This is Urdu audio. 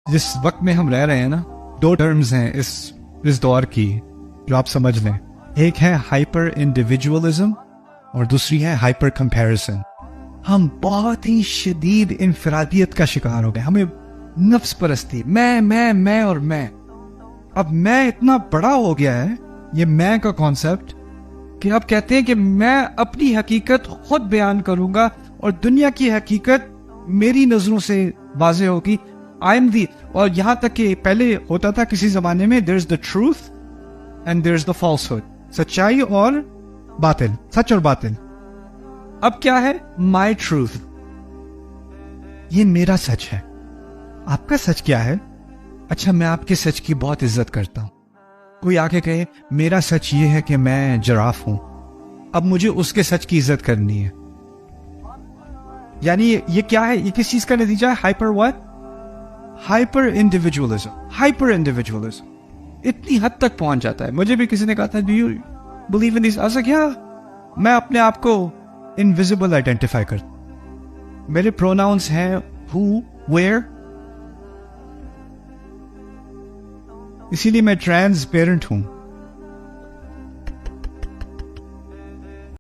جس وقت میں ہم رہ رہے ہیں نا، دو ٹرمز ہیں اس دور کی جو آپ سمجھ لیں. ایک ہے ہائپر انڈیویجولزم اور دوسری ہے ہائپر کمپیریزن. ہم بہت ہی شدید انفرادیت کا شکار ہو گئے. ہمیں نفس پرستی، میں اور میں. اب میں اتنا بڑا ہو گیا ہے، یہ میں کا کانسیپٹ، کہ آپ کہتے ہیں کہ میں اپنی حقیقت خود بیان کروں گا اور دنیا کی حقیقت میری نظروں سے واضح ہوگی. آئی ایم دی. اور یہاں تک کہ پہلے ہوتا تھا کسی زمانے میں دیر از the truth and there is the falsehood, سچائی اور باطل، سچ اور باطل. اب کیا ہے؟ مائی ٹروتھ، یہ میرا سچ ہے. آپ کا سچ کیا ہے؟ اچھا، میں آپ کے سچ کی بہت عزت کرتا ہوں. کوئی آ کے کہے میرا سچ یہ ہے کہ میں جراف ہوں، اب مجھے اس کے سچ کی عزت کرنی ہے. یعنی یہ کیا ہے؟ یہ کس چیز کا نتیجہ ہے؟ Hyper what? Hyper individualism. Hyper individualism اتنی حد تک پہنچ جاتا ہے. مجھے بھی کسی نے کہا تھا ڈو یو بلیو ان دس؟ ایسا کیا؟ میں اپنے آپ کو انویزیبل آئیڈینٹیفائی کرتا ہوں. میرے پروناؤنس ہیں ہو، ویئر. اسی لیے میں ٹرانسپیرنٹ ہوں.